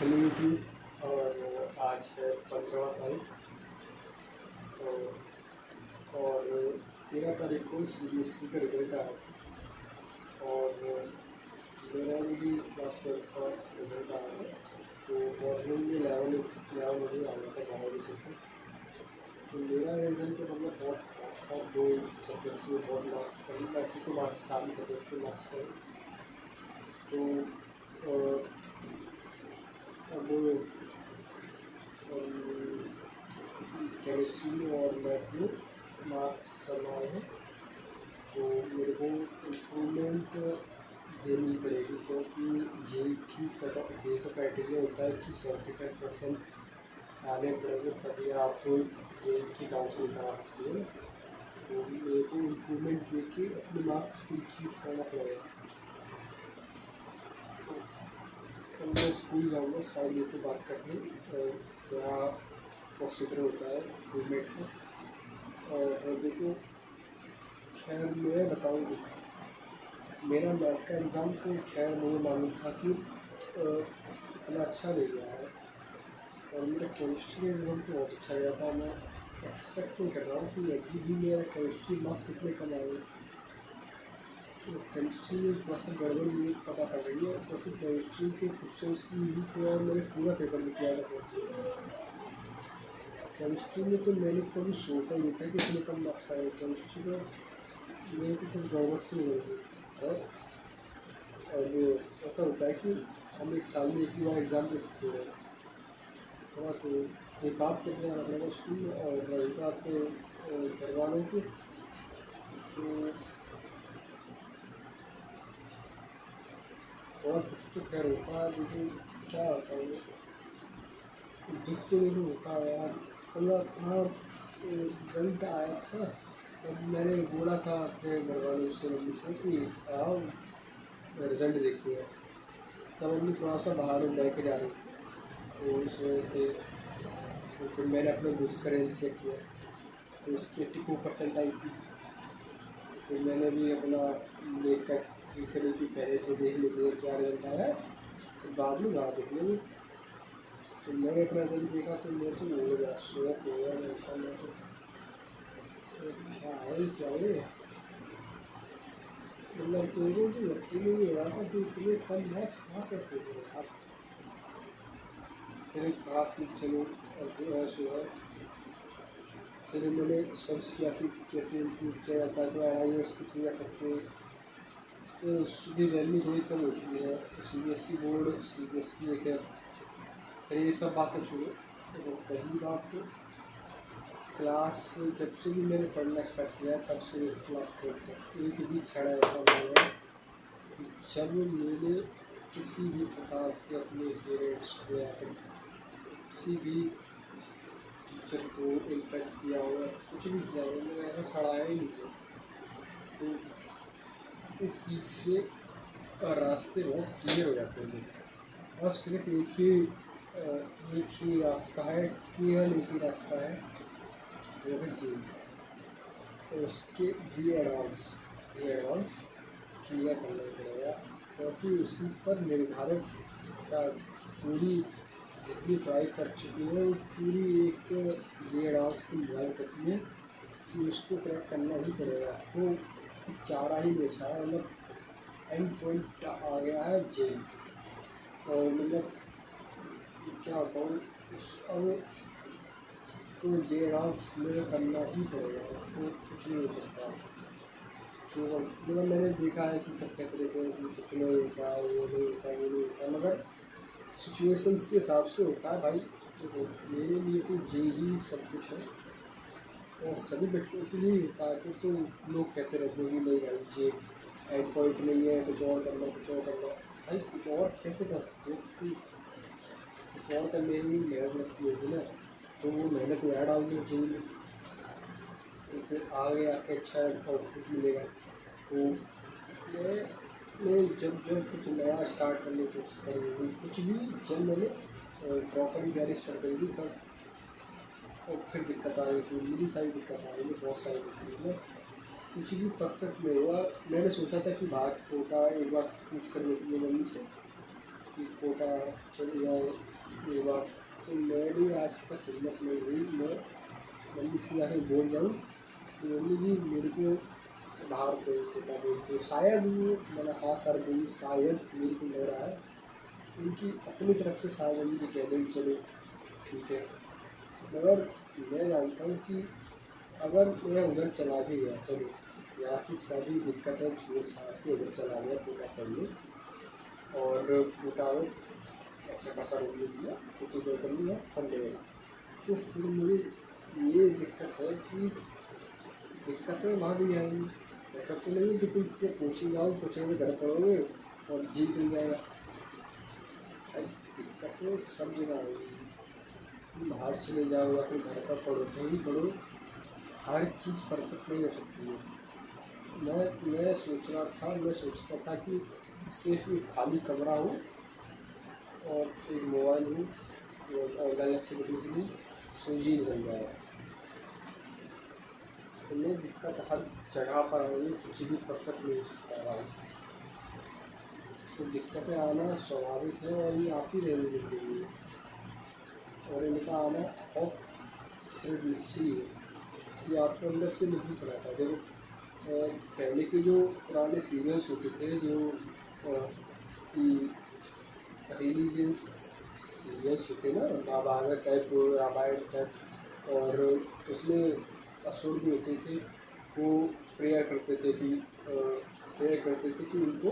Hello YouTube. और आज है 15वां तारीख। तो और 13 तारीख को CBSE का रिज़ल्ट आया था और मेरा भी क्लास 12th का रिज़ल्ट आया था। तो मॉर्निंग में 11 बजे आ गया था, 12 बजे तक। तो मेरा रिज़ल्ट मतलब बहुत खराब था। दो सब्जेक्ट्स में बहुत मार्क्स कम, वैसे तो मार्क्स सारे सब्जेक्ट्स में मार्क्स कम। तो अब केमिस्ट्री और मैथ में मार्क्स कम आए हैं। तो मेरे को इम्प्रूवमेंट देनी पड़ेगी, क्योंकि ये की कट ऑफ ये का क्राइटेरिया होता है कि 75% आने पड़ेंगे तभी आप ये की काउंसलिंग करा सकते हो। तो मेरे को इम्प्रूवमेंट दे के अपने मार्क्स को इंक्रीज करना पड़ेगा। तो मैं स्कूल जाऊँगा शायद ये तो बात करने क्या प्रोसीजर होता है इम्प्रूवमेंट का। और देखो, खैर मैं बताऊँगी, मेरा मैथ का एग्ज़ाम तो खैर मुझे मालूम था कि इतना अच्छा नहीं गया है। और मेरा केमिस्ट्री का एग्ज़ाम तो बहुत अच्छा गया था। मैं एक्सपेक्ट नहीं कर रहा हूँ कि अभी भी मेरा केमिस्ट्री मार्क्स इतने कम आएंगे। तो केमिस्ट्री में थोड़ा सा गड़बड़ मुझे पता पड़ रही है, क्योंकि केमिस्ट्री के क्वेश्चंस ईजी थे और मैंने पूरा पेपर लिख लिया था। केमिस्ट्री में तो मैंने कभी सोचा नहीं था कि इतने कम मार्क्स आए। केमिस्ट्री में मेरे को कुछ गड़बड़ से नहीं है। और ऐसा होता है कि हम एक साल में एक ही बार एग्ज़ाम दे सकते हैं, है ना। तो ये बात करने आना पड़ेगा स्कूल में। और रही बात घर वालों की, तो बहुत दुख तो खैर होता है, लेकिन क्या होता है, दुख तो नहीं होता है यार। मतलब हाँ, रिजल्ट आया था तब मैंने बोला था अपने घर वालों से, मम्मी से कि आओ रिजल्ट देखते हैं। तब मम्मी थोड़ा सा बाहर में लेके जा रही थी, तो उस वजह से तो फिर मैंने अपने दोस्त का रिजल्ट चेक किया तो उसकी 84% आई थी। फिर मैंने भी अपना देख कर इस तरह की पहले से देख लेते हैं क्या रिजल्ट आया है, फिर बाद में बाहर देख लेंगे। तो मैंने अपना रिजल्ट देखा तो मैं तो हो गया, शौक हो गया मेरे सामने। तो क्या है क्या है, मतलब मेरे तो यकीन ही नहीं हो रहा था कि इतने कम मार्क्स कहाँ कैसे हुए आप। मैंने कहा कि चलो ऐसा है। फिर मैंने सर्च किया कि कैसे इम्प्रूव किया जाता है, तो NIOS की थ्रू जा सकते हैं। फिर उसकी वैल्यू थोड़ी कम होती है। CBSE बोर्ड, CBSE एक है। फिर ये सब बातें छोड़ो। तो पहली बात तो क्लास, जब से भी मैंने पढ़ना स्टार्ट किया तब से क्लास 12 तक एक भी छड़ा ऐसा नहीं है कि जब मैंने किसी भी प्रकार से अपने पेरेंट्स को या फिर किसी भी टीचर को इम्प्रेस किया हो या कुछ भी किया हो, मैंने ऐसा छड़ाया ही नहीं है। तो इस चीज़ से रास्ते बहुत क्लियर हो जाते हैं। अब सिर्फ एक ही रास्ता है, केवल एक ही रास्ता है, वो है जी। तो उसके जी एडवांस क्लियर करना पड़ेगा, क्योंकि उसी पर निर्धारित पूरी जितनी ट्राई कर चुकी है वो पूरी एक जी एडवांस को निर्धारित करती है कि उसको क्रैक करना ही पड़ेगा। तो चारा ही बेचा है, मतलब एंड पॉइंट आ गया है जेल। और मतलब क्या बताऊँ, अब उसको जे एडवांस क्लियर करना ही पड़ेगा, तो कुछ नहीं हो सकता। तो मतलब मैंने देखा है कि सब कहते रहते हैं कि कुछ नहीं होता है, ये नहीं होता, ये नहीं होता, मगर सिचुएशंस के हिसाब से होता है भाई। देखो, मेरे लिए तो जे ही सब कुछ है और सभी बच्चों के लिए होता है। फिर तो लोग कहते रहते हैं कि नहीं भाई, जे एंड पॉइंट नहीं है, कुछ और करना, कुछ और करना। भाई कुछ और कैसे कर सकते हो कि कुछ और करने में मेहनत लगती होगी ना, तो वो मेहनत यहाँ डाल दो जे में, तो फिर आगे आके अच्छा आउटपुट मिलेगा। तो मैं जब कुछ नया स्टार्ट करने की कोशिश करूँगी, कुछ भी जब मैंने प्रॉपरली तैयारी स्टार्ट करी थी तब, और फिर दिक्कत आ रही थी, मेरी सारी दिक्कत आ रही थी, बहुत सारी दिक्कत में कुछ भी परफेक्ट नहीं हुआ। मैंने सोचा था कि बाहर होता एक बार पूछ कर देखिए मम्मी से कि कोटा चले जाए ये बात, तो मेरी आज तक हिम्मत नहीं हुई मैं मम्मी से जाके बोल जाऊँ कि मम्मी जी मेरे को बाहर कोई कोटा भेज दो। शायद वो मैंने हाँ कर दी, शायद मेरे को लग रहा है उनकी अपनी तरफ से शायद मुझे कह देंगे चलो ठीक है। मगर मैं जानता हूँ कि अगर मैं उधर चला भी गया, चलो यहाँ की सारी दिक्कतें छोड़ छाड़ के उधर चला गया कोटा पढ़ने, और कोटा में अच्छा खासा रूम ले लिया, कुछ उधर कर लिया पढ़ने में, तो फिर मुझे ये दिक्कत है कि दिक्कतें वहाँ भी आएंगी। ऐसा तो नहीं है कि तुम इससे कोचिंग जाओ, कोचिंग में घर पढ़ोगे और जी मिल जाएगा। अब दिक्कतें सब जगह आएंगी, तुम बाहर चले जाओ या फिर घर पर पढ़ो, कहीं पढ़ो, हर चीज़ परफेक्ट नहीं हो सकती है। मैं सोचता था कि सिर्फ एक खाली कमरा हो और एक मोबाइल हो और ऑनलाइन अच्छे देखने के लिए सूझी निकल जाए। तो मैं दिक्कत हर जगह पर आई, कुछ भी परफेक्ट नहीं हो सकता भाई। तो दिक्कतें आना स्वाभाविक है और ये आती रहेंगी ज़िंदगी में, और इनका आना बहुत निश्चित है कि आपको अंदर से नहीं पड़ा था। देखो पहले के जो पुराने सीरियल्स होते थे जो कि रिलीजियस सीरियल्स होते ना, महाभारत टाइप, रामायण टाइप, और उसमें असुर भी होते थे, वो प्रेयर करते थे कि उनको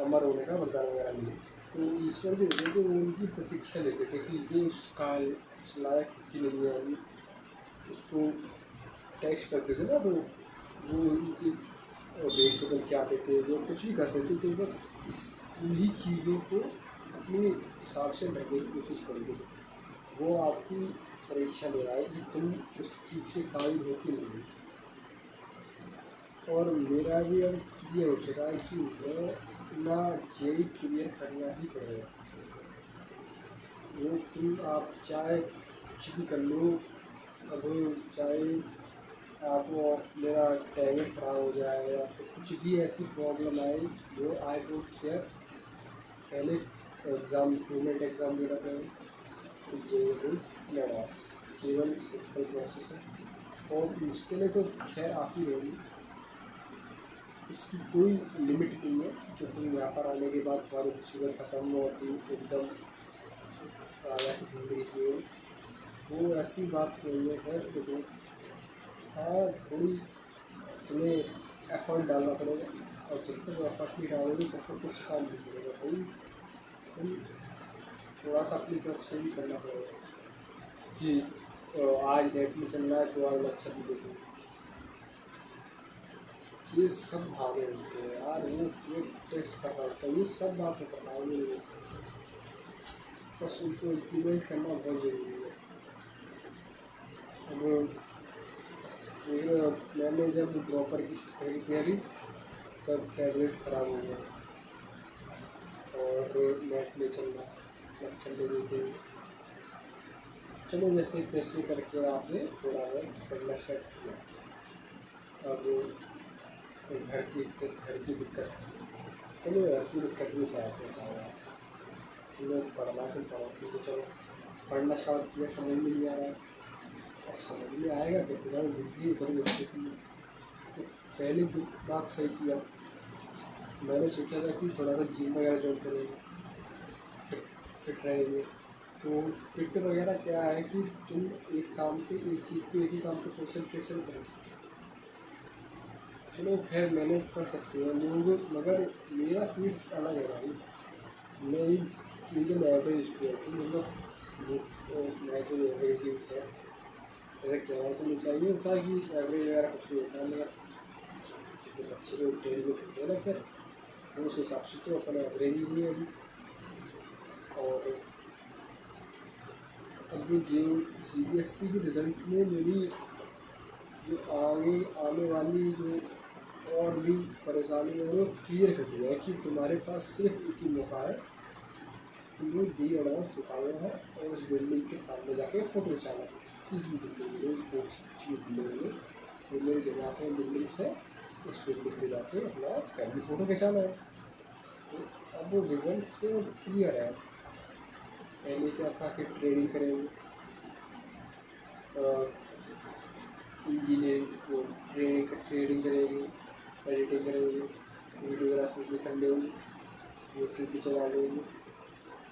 अमर होने का वरदान वगैरह मिले। तो ईश्वर जो होते थे वो उनकी प्रतीक्षा लेते थे कि ये उस काल उस लायक की नहीं है, अभी उसको टेस्ट करते थे ना, तो वो उनकी बेसिकल क्या कहते थे, वो कुछ भी करते थे, तो बस इन्हीं चीज़ों को अपने हिसाब से ढकने की कोशिश करोगे, वो आपकी परीक्षा ले रहा है कि तुम उस चीज़ से काबिल हो कि नहीं। और मेरा भी अब क्लियर हो चुका है कि मैं ना जेई क्लियर करना ही पड़ेगा। वो तुम आप चाहे कुछ भी कर लो, अब चाहे आपको मेरा टैबलेट ख़राब हो जाए या फिर कुछ भी ऐसी प्रॉब्लम आए, जो आई डोंट केयर, पहले एग्ज़ाम गवर्नमेंट एग्ज़ाम देना पड़ेगा, जेई एडवांस, केवल सिंपल प्रोसेस है। और मुश्किलें तो खैर आती रहेंगी, इसकी कोई लिमिट नहीं है कि तुम यहाँ पर आने के बाद तुम्हारी मुसीबत ख़त्म और तुम एकदम राजा की ज़िंदगी जियो, वो ऐसी बात नहीं है। खैर देखो, हाँ थोड़ी तुम्हें एफर्ट डालना पड़ेगा, और जब तक एफर्ट नहीं डालोगे तब तक कुछ काम नहीं करेगा भाई। तुम थोड़ा सा अपनी तरफ से भी करना पड़ेगा कि आज नेट में चल रहा है तो आज अच्छा भी देखो, ये सब भागे होते हैं यार, वो टेस्ट कर रहा होता है, ये सब बातें बताओगे नहीं, बस उनको इम्प्लीमेंट करना बहुत ज़रूरी है। अब मैंने जब ड्रॉपर की स्टडी किया तब टैबलेट ख़राब हो गया और नेट नहीं चल रहा, नेट चलने देखिए, चलो जैसे तैसे करके आपने थोड़ा बहुत पढ़ना स्टार्ट किया। अब घर की दिक्कत, चलो घर की दिक्कत भी साथ होता है, तुम्हें पढ़ना तो पढ़ो, क्योंकि चलो पढ़ना स्टार्ट किया, समझ में नहीं आ रहा है, और समझ में आएगा कैसे ना, बुद्धि उतर गई थी। तो पहली बात सही किया, मैंने सोचा था कि थोड़ा सा जिम वगैरह ज्वाइन करेंगे, फिट रहेंगे। तो फिट वगैरह क्या है कि तुम एक काम पे, एक चीज़ पे, एक ही काम पे कंसंट्रेशन करो। चलो खैर मैनेज कर सकते हैं लोग, मगर मेरा फीस अलग है भाई। मेरी एकदम एवरेज स्टूडेंट हूँ, मतलब मैं तो एवरेज ही है, ऐसा कहना तो नहीं चाहिए होता कि एवरेज वगैरह कुछ नहीं होता है, मगर जो बच्चे को ट्रेन में करते हैं ना, फिर उस हिसाब से तो अपना एवरेज ही है अभी। और अब जो CBSE के रिज़ल्ट में मेरी जो आगे आने वाली जो और भी परेशानी है वो क्लियर कर दिया है कि तुम्हारे पास सिर्फ एक ही मौका है, तुम्हें जेई एडवांस निकालना है और उस बिल्डिंग के सामने जाके फ़ोटो खिंचाना है, किस भी बिल्डिंग में, कुछ भी बिल्डिंग में, तो मेरे दिमाग में बिल्डिंग्स है, उस बिल्डिंग पे जाके अपना फैमिली फ़ोटो खिंचाना है। तो अब वो रिजल्ट से क्लियर है। पहले क्या था कि ट्रेडिंग करेंगे, इंजीनियरिंग को ट्रेडिंग करेंगे, एडिटिंग करेंगे, वीडियोग्राफी भी कर लेंगे, यूट्यूब भी चला लेंगे।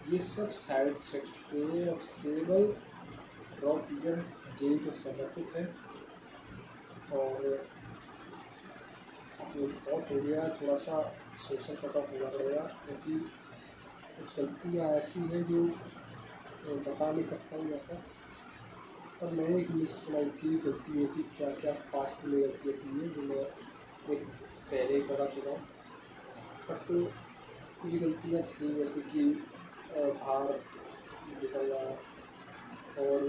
ये सब साइड से अब सेबल ड्रॉप ईयर जेई को समर्पित है। और बहुत हो गया, थोड़ा सा सोशल कट ऑफ होना पड़ेगा, क्योंकि कुछ गलतियाँ ऐसी हैं जो बता नहीं सकता हूँ यहाँ पर। और मैंने एक लिस्ट बनाई थी गलतियों की, क्या क्या पास्ट में गलतियाँ की हैं जो मैं एक पहले ही बता चुका हूँ। बट कुछ गलतियाँ थी जैसे कि बाहर निकलना, और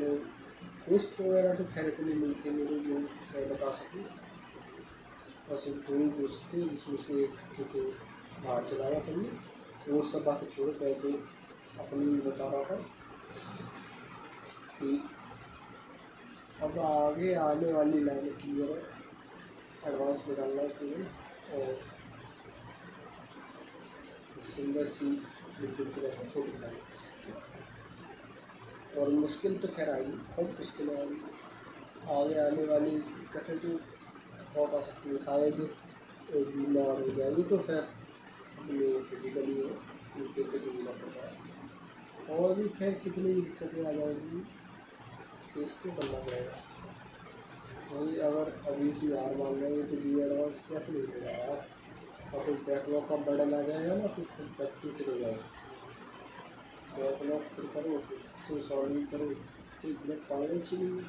दोस्त वगैरह तो खैर इतने नहीं थे मेरे जो मैं बता सकूँ। बस दो ही दोस्त थे जिसमें से एक तो बाहर चला गया कभी। वो सब बातें छोड़ पहले अपनी बता रहा था कि अब आगे आने वाली लाइन क्लियर है, एडवांस निकालना है केवल, और सुंदर सी बिल्कुल की छोटी साइज। और मुश्किल तो खैर आएगी, बहुत मुश्किल आएगी। आगे आने वाली दिक्कतें तो बहुत आ सकती है, शायद बीमार हो जाएगी तो फिर अपने फिजिकली उनसे तो जुड़ना पड़ता है। और भी खैर कितनी भी दिक्कतें आ जाएंगी, फेस तो करना पड़ेगा। वही अगर अभी से हार मान रहे हैं तो बी एडवांस कैसे नहीं होगा यार। और फिर बैकलॉग का बर्डन आ जाएगा ना, तो खुद दबते चले जाएगा। बैकलॉग फिर करो, फिर सॉल्विंग करो, चीज में पढ़ने चाहिए।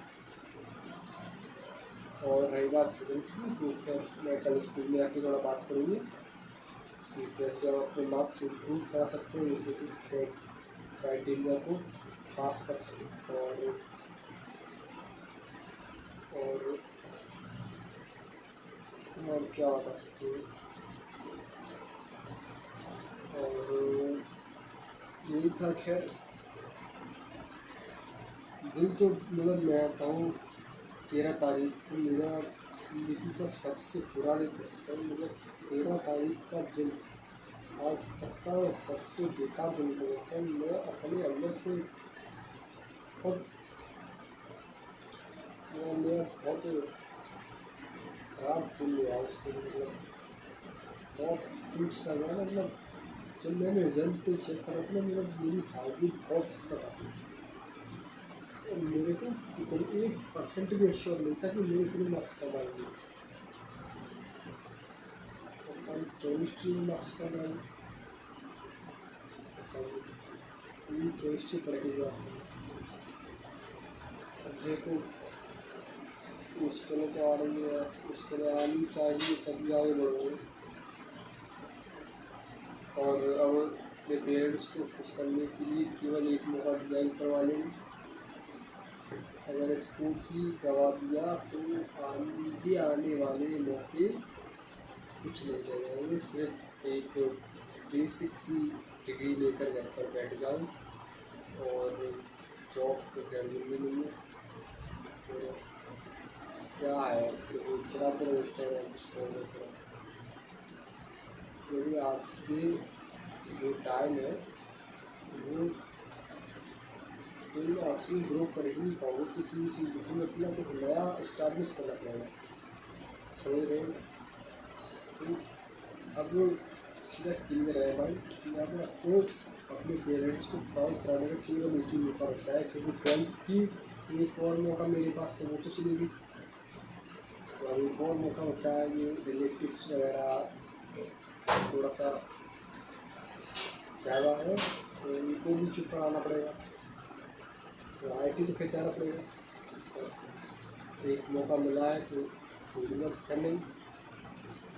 और रही बात रिजल्ट की, तो फिर मैं कल स्कूल में आके थोड़ा बात करूँगी कि कैसे आप अपने मार्क्स इम्प्रूव करा सकते हैं, जैसे कि क्राइटेरिया को पास कर सकें। और क्या बता सकते हैं। और यही था खैर। दिल तो मतलब मैं बताऊँ, 13 तारीख को मेरा ज़िंदगी का सबसे बुरा दिन हो सकता है। मतलब 13 तारीख का दिन आज तक का सबसे बेकार दिन हो जाता है। मैं अपने अंदर से बहुत बहुत खराब दिन गया उस दिन। मतलब बहुत टूट सा गया। मतलब जब मैंने रिजल्ट पे चेक करा था ना, मेरी हार्ट बीट बहुत दिक्कत आती थी। मेरे को इतने 1% भी एश्योर नहीं था कि मेरे इतने मार्क्स कम आएंगे। केमिस्ट्री में मार्क्स कम आएंगे, केमिस्ट्री पढ़ के गया। अब देखो मुश्किलें तो आ रही है, मुश्किलें आनी चाहिए तभी आगे बढ़ोगे। और अब अपने पेरेंट्स को खुश करने के लिए केवल एक मौका डिजाइन करवा लेंगे। अगर स्कूल की गवा दिया तो आगे आने वाले मौके कुछ नहीं रह जाएंगे। सिर्फ एक बेसिक सी डिग्री लेकर घर पर बैठ जाऊँ, और जॉब तो खैर मिलनी नहीं है। तो क्या है, चलाते रहो इंस्टाग्राम। यदि आज के जो टाइम है वो तुम असली ग्रो कर ही नहीं पाओगे किसी भी चीज़ में। तुम्हें अपना कुछ नया इस्टेब्लिश करना पड़ेगा, समझ रहे हो। तो अब सीधा क्लियर है भाई कि अब आपको अपने पेरेंट्स को प्राउड कराने का केवल एक ही मौका बचा है, क्योंकि 12th की एक और मौका मेरे पास तो वो तो चली गई। तो अब एक और मौका बचा है, ये रिलेटिव्स वगैरह थोड़ा सा ज़्यादा है, तो इनको भी चुप कराना पड़ेगा। तो IT तो खिंच जाना पड़ेगा। तो एक मौका मिला है तो छोड़ूंगा तो कर नहीं,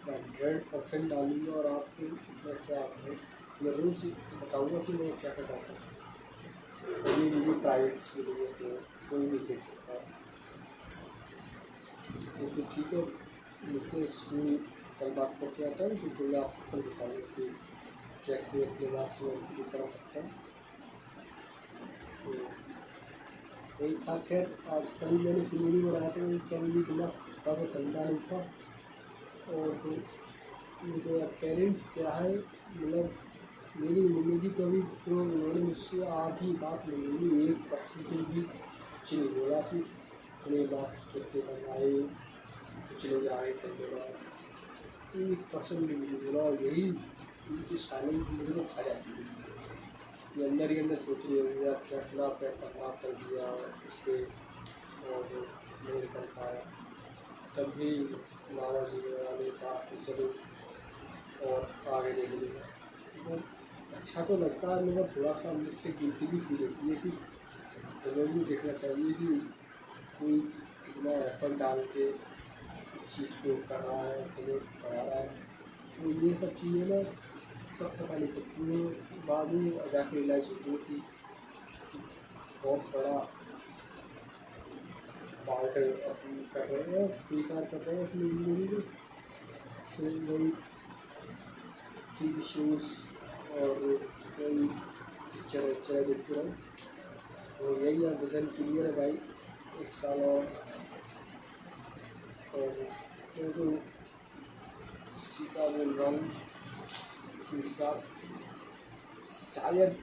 100% डालूंगा। और आपको मैं क्या मैं रोज़ बताऊंगा कि मैं क्या क्या करता हूँ। अभी मुझे प्राइवेट्स मिलेंगे तो कोई नहीं देख सकता। तो फिर ठीक है, मिलते हैं स्कूल, कल बात करके आता हूँ। तो मैं आपको कल बताऊँगा कि कैसे अपने मार्क्स में इम्प्रूव करा सकता हूँ। तो वही था। खैर आज कल मैंने सिनेरी बनाया था, कल भी दिमाग थोड़ा सा ठंडा नहीं था। और मेरे पेरेंट्स क्या है, मतलब मेरी मिलेगी तो अभी तो उन्होंने मुझसे आधी बात मिलेगी, 1% भी कुछ नहीं बोला कि इतने मार्क्स कैसे बनाए, कुछ नहीं आए करने बाद 1% भी नहीं बोला। और यही उनकी साइलेंट मुझे को खा जाती है। ये अंदर ही अंदर सोच रही होगी यार क्या इतना पैसा खराब कर दिया इस पर, और नहीं कर पाया। तब भी मामा जी ने कहा कि चलो और आगे देख लूँगा। तो अच्छा तो लगता है, मगर थोड़ा सा अंदर से गिल्टी भी फील होती है कि तुम्हें भी देखना चाहिए कि कोई कितना एफर्ट डाल के उस चीज़ को कर रहा है, तुम्हें पढ़ा रहा है। तो ये सब चीज़ें ना तब पता नहीं पड़ती है, बाद में जाके रियलाइज़ होती है कि बहुत बड़ा पार्ट अपनी कर रहे हैं, स्वीकार कर रहे हैं अपनी ज़िंदगी में। सो वही टीवी शोज़ और वही पिक्चर देखते रहो। तो यही है, विज़न क्लियर है भाई, 1 साल और मैं तो सीता बोल रहा हूँ कि साथ शायद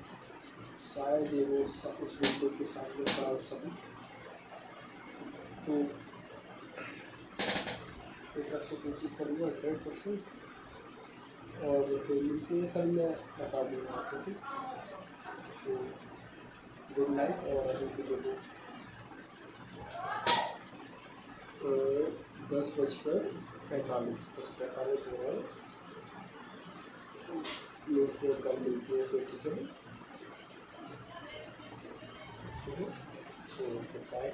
शायद ये वो सब उस विंडो के सामने खड़ा हो सकूँ। तो एक तरफ से कोशिश करूँगा 100%। और फिर मिलते हैं कल, मैं बता दूँगा आपको। So good night. और अभी के जो 10:45 हो रहा है, मिलते हैं कल, मिलते हैं फिर, ठीक है। So good bye.